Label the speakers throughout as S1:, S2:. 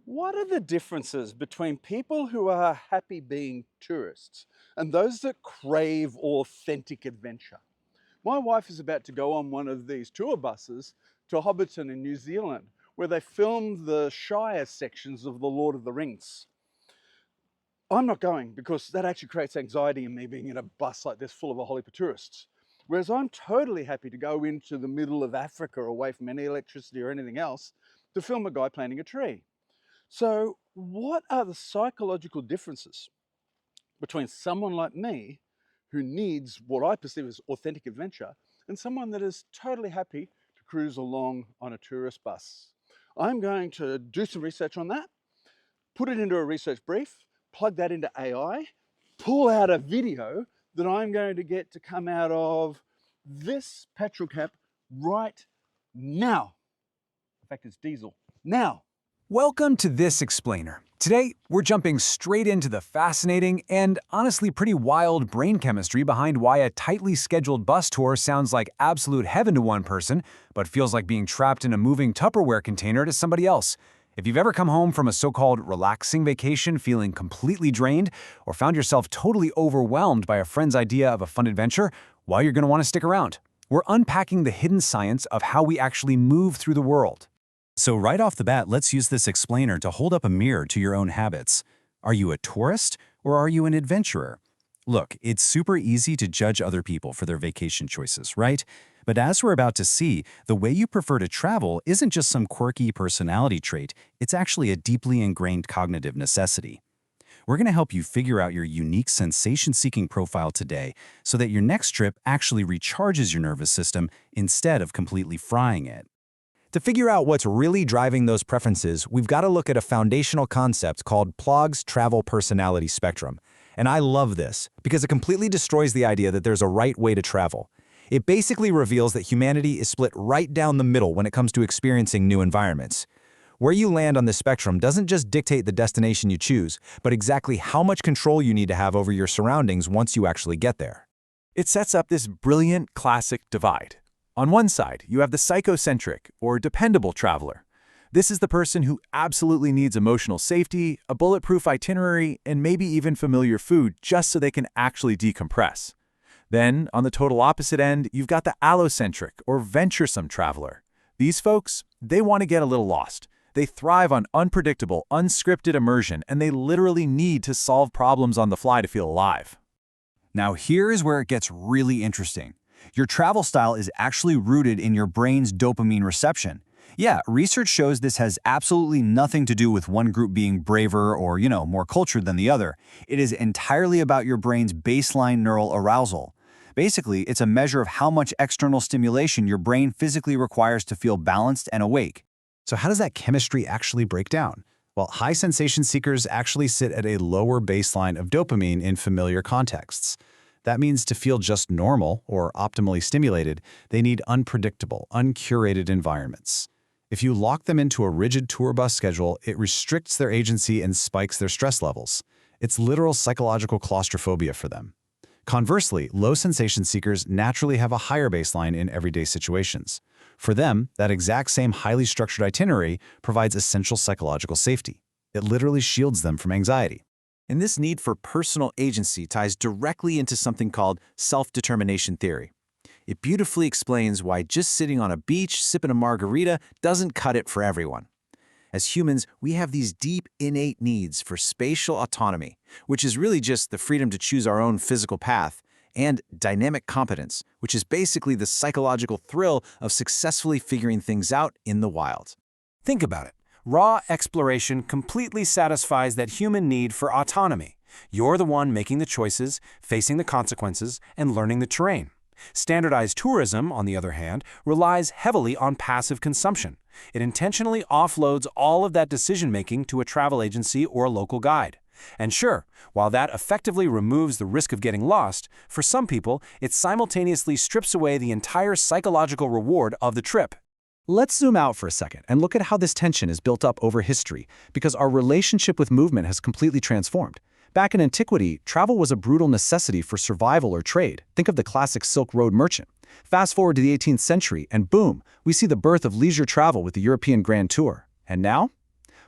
S1: What are the differences between people who are happy being tourists and those that crave authentic adventure? My wife is about to go on one of these tour buses to Hobbiton in New Zealand, where they filmed the Shire sections of The Lord of the Rings. I'm not going because that actually creates anxiety in me being in a bus like this full of a whole heap of tourists. Whereas I'm totally happy to go into the middle of Africa away from any electricity or anything else to film a guy planting a tree. So, what are the psychological differences between someone like me who needs what I perceive as authentic adventure and someone that is totally happy to cruise along on a tourist bus? I'm going to do some research on that, put it into a research brief, plug that into AI, pull out a video that I'm going to get to come out of this petrol cap right now. In fact, it's diesel. Now.
S2: Welcome to This Explainer. Today, we're jumping straight into the fascinating and honestly pretty wild brain chemistry behind why a tightly scheduled bus tour sounds like absolute heaven to one person, but feels like being trapped in a moving Tupperware container to somebody else. If you've ever come home from a so-called relaxing vacation feeling completely drained, or found yourself totally overwhelmed by a friend's idea of a fun adventure, well, you're going to want to stick around. We're unpacking the hidden science of how we actually move through the world.
S3: So right off the bat, let's use this explainer to hold up a mirror to your own habits. Are you a tourist or are you an adventurer? Look, it's super easy to judge other people for their vacation choices, right? But as we're about to see, the way you prefer to travel isn't just some quirky personality trait, it's actually a deeply ingrained cognitive necessity. We're going to help you figure out your unique sensation-seeking profile today so that your next trip actually recharges your nervous system instead of completely frying it.
S4: To figure out what's really driving those preferences, we've got to look at a foundational concept called Plog's travel personality spectrum. And I love this because it completely destroys the idea that there's a right way to travel. It basically reveals that humanity is split right down the middle when it comes to experiencing new environments. Where you land on this spectrum doesn't just dictate the destination you choose, but exactly how much control you need to have over your surroundings once you actually get there.
S5: It sets up this brilliant classic divide. On one side, you have the psychocentric or dependable traveler. This is the person who absolutely needs emotional safety, a bulletproof itinerary, and maybe even familiar food just so they can actually decompress. Then, on the total opposite end, you've got the allocentric or venturesome traveler. These folks, they want to get a little lost. They thrive on unpredictable, unscripted immersion, and they literally need to solve problems on the fly to feel alive.
S3: Now here's where it gets really interesting. Your travel style is actually rooted in your brain's dopamine reception. Yeah, research shows this has absolutely nothing to do with one group being braver or, more cultured than the other. It is entirely about your brain's baseline neural arousal. Basically, it's a measure of how much external stimulation your brain physically requires to feel balanced and awake.
S4: So how does that chemistry actually break down? Well, high sensation seekers actually sit at a lower baseline of dopamine in familiar contexts. That means to feel just normal or optimally stimulated, they need unpredictable, uncurated environments. If you lock them into a rigid tour bus schedule, it restricts their agency and spikes their stress levels. It's literal psychological claustrophobia for them. Conversely, low sensation seekers naturally have a higher baseline in everyday situations. For them, that exact same highly structured itinerary provides essential psychological safety. It literally shields them from anxiety.
S5: And this need for personal agency ties directly into something called self-determination theory. It beautifully explains why just sitting on a beach sipping a margarita doesn't cut it for everyone. As humans, we have these deep, innate needs for spatial autonomy, which is really just the freedom to choose our own physical path, and dynamic competence, which is basically the psychological thrill of successfully figuring things out in the wild. Think about it. Raw exploration completely satisfies that human need for autonomy. You're the one making the choices, facing the consequences, and learning the terrain. Standardized tourism, on the other hand, relies heavily on passive consumption. It intentionally offloads all of that decision-making to a travel agency or a local guide. And sure, while that effectively removes the risk of getting lost, for some people, it simultaneously strips away the entire psychological reward of the trip.
S4: Let's zoom out for a second and look at how this tension is built up over history, because our relationship with movement has completely transformed. Back in antiquity, travel was a brutal necessity for survival or trade. Think of the classic Silk Road merchant. Fast forward to the 18th century, and boom, we see the birth of leisure travel with the European Grand Tour. And now?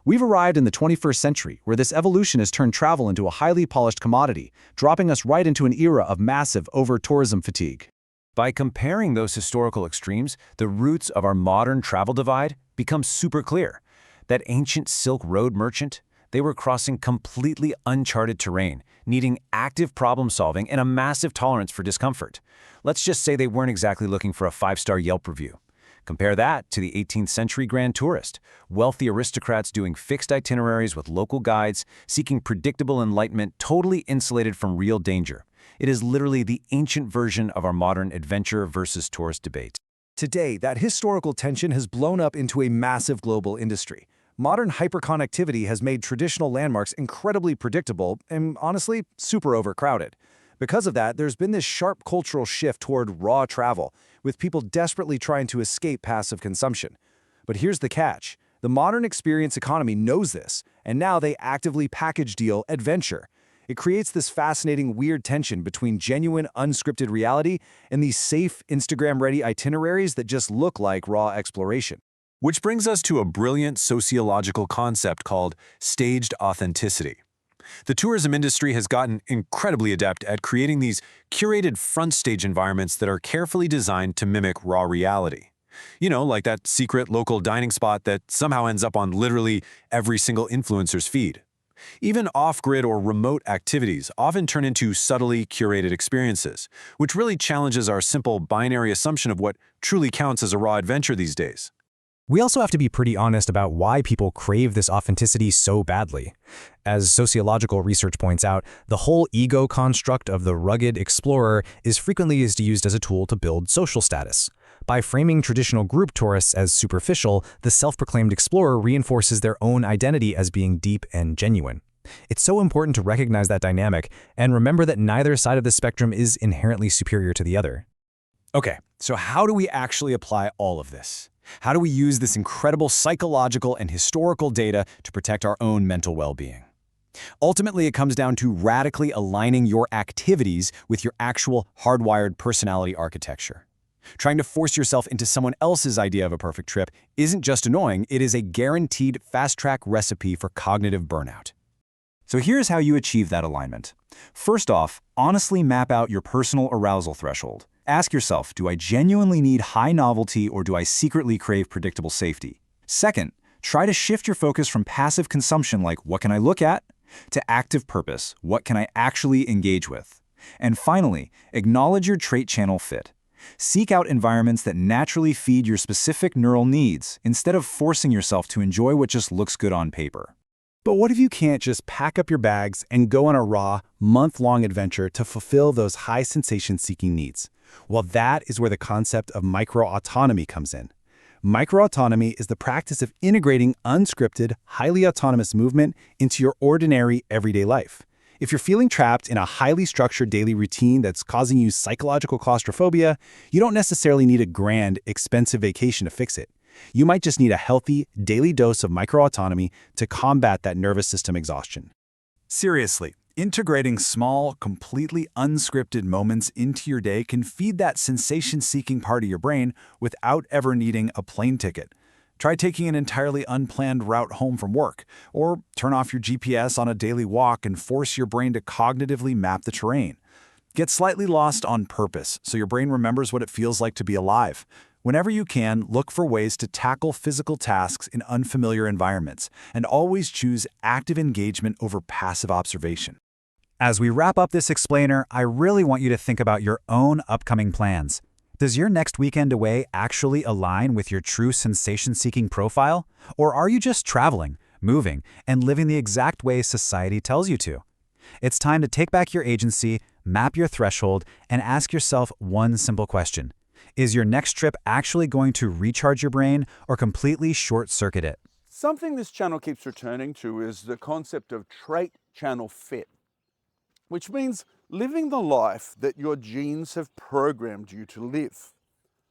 S4: We've arrived in the 21st century, where this evolution has turned travel into a highly polished commodity, dropping us right into an era of massive over-tourism fatigue.
S2: By comparing those historical extremes, the roots of our modern travel divide become super clear. That ancient Silk Road merchant, they were crossing completely uncharted terrain, needing active problem solving and a massive tolerance for discomfort. Let's just say they weren't exactly looking for a 5-star Yelp review. Compare that to the 18th century grand tourist, wealthy aristocrats doing fixed itineraries with local guides, seeking predictable enlightenment totally insulated from real danger. It is literally the ancient version of our modern adventure versus tourist debate.
S6: Today, that historical tension has blown up into a massive global industry. Modern hyperconnectivity has made traditional landmarks incredibly predictable and, honestly, super overcrowded. Because of that, there's been this sharp cultural shift toward raw travel, with people desperately trying to escape passive consumption. But here's the catch. The modern experience economy knows this, and now they actively package deal adventure. It creates this fascinating weird tension between genuine unscripted reality and these safe, Instagram-ready itineraries that just look like raw exploration.
S2: Which brings us to a brilliant sociological concept called staged authenticity. The tourism industry has gotten incredibly adept at creating these curated front-stage environments that are carefully designed to mimic raw reality. You know, like that secret local dining spot that somehow ends up on literally every single influencer's feed. Even off-grid or remote activities often turn into subtly curated experiences, which really challenges our simple binary assumption of what truly counts as a raw adventure these days.
S7: We also have to be pretty honest about why people crave this authenticity so badly. As sociological research points out, the whole ego construct of the rugged explorer is frequently used as a tool to build social status. By framing traditional group tourists as superficial, the self-proclaimed explorer reinforces their own identity as being deep and genuine. It's so important to recognize that dynamic and remember that neither side of the spectrum is inherently superior to the other.
S2: Okay, so how do we actually apply all of this? How do we use this incredible psychological and historical data to protect our own mental well-being? Ultimately, it comes down to radically aligning your activities with your actual hardwired personality architecture. Trying to force yourself into someone else's idea of a perfect trip isn't just annoying, it is a guaranteed fast-track recipe for cognitive burnout. So here's how you achieve that alignment. First off, honestly map out your personal arousal threshold. Ask yourself, do I genuinely need high novelty or do I secretly crave predictable safety? Second, try to shift your focus from passive consumption like what can I look at, to active purpose, what can I actually engage with? And finally, acknowledge your trait channel fit. Seek out environments that naturally feed your specific neural needs instead of forcing yourself to enjoy what just looks good on paper.
S4: But what if you can't just pack up your bags and go on a raw, month-long adventure to fulfill those high sensation-seeking needs? Well, that is where the concept of micro-autonomy comes in. Micro-autonomy is the practice of integrating unscripted, highly autonomous movement into your ordinary, everyday life. If you're feeling trapped in a highly structured daily routine that's causing you psychological claustrophobia, you don't necessarily need a grand, expensive vacation to fix it. You might just need a healthy, daily dose of micro-autonomy to combat that nervous system exhaustion.
S6: Seriously, integrating small, completely unscripted moments into your day can feed that sensation-seeking part of your brain without ever needing a plane ticket. Try taking an entirely unplanned route home from work, or turn off your GPS on a daily walk and force your brain to cognitively map the terrain. Get slightly lost on purpose so your brain remembers what it feels like to be alive. Whenever you can, look for ways to tackle physical tasks in unfamiliar environments, and always choose active engagement over passive observation.
S3: As we wrap up this explainer, I really want you to think about your own upcoming plans. Does your next weekend away actually align with your true sensation-seeking profile? Or are you just traveling, moving, and living the exact way society tells you to? It's time to take back your agency, map your threshold, and ask yourself one simple question. Is your next trip actually going to recharge your brain or completely short-circuit it?
S1: Something this channel keeps returning to is the concept of trait channel fit, which means living the life that your genes have programmed you to live.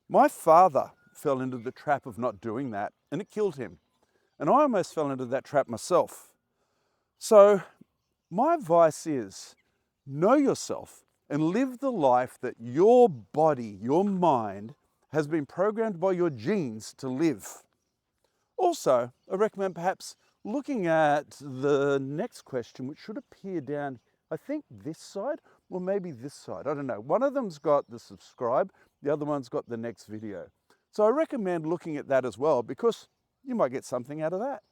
S1: My father fell into the trap of not doing that, and it killed him. And I almost fell into that trap myself. So my advice is, know yourself and live the life that your body, your mind, has been programmed by your genes to live. Also, I recommend perhaps looking at the next question, which should appear down, I think this side, or maybe this side, I don't know. One of them's got the subscribe, the other one's got the next video. So I recommend looking at that as well, because you might get something out of that.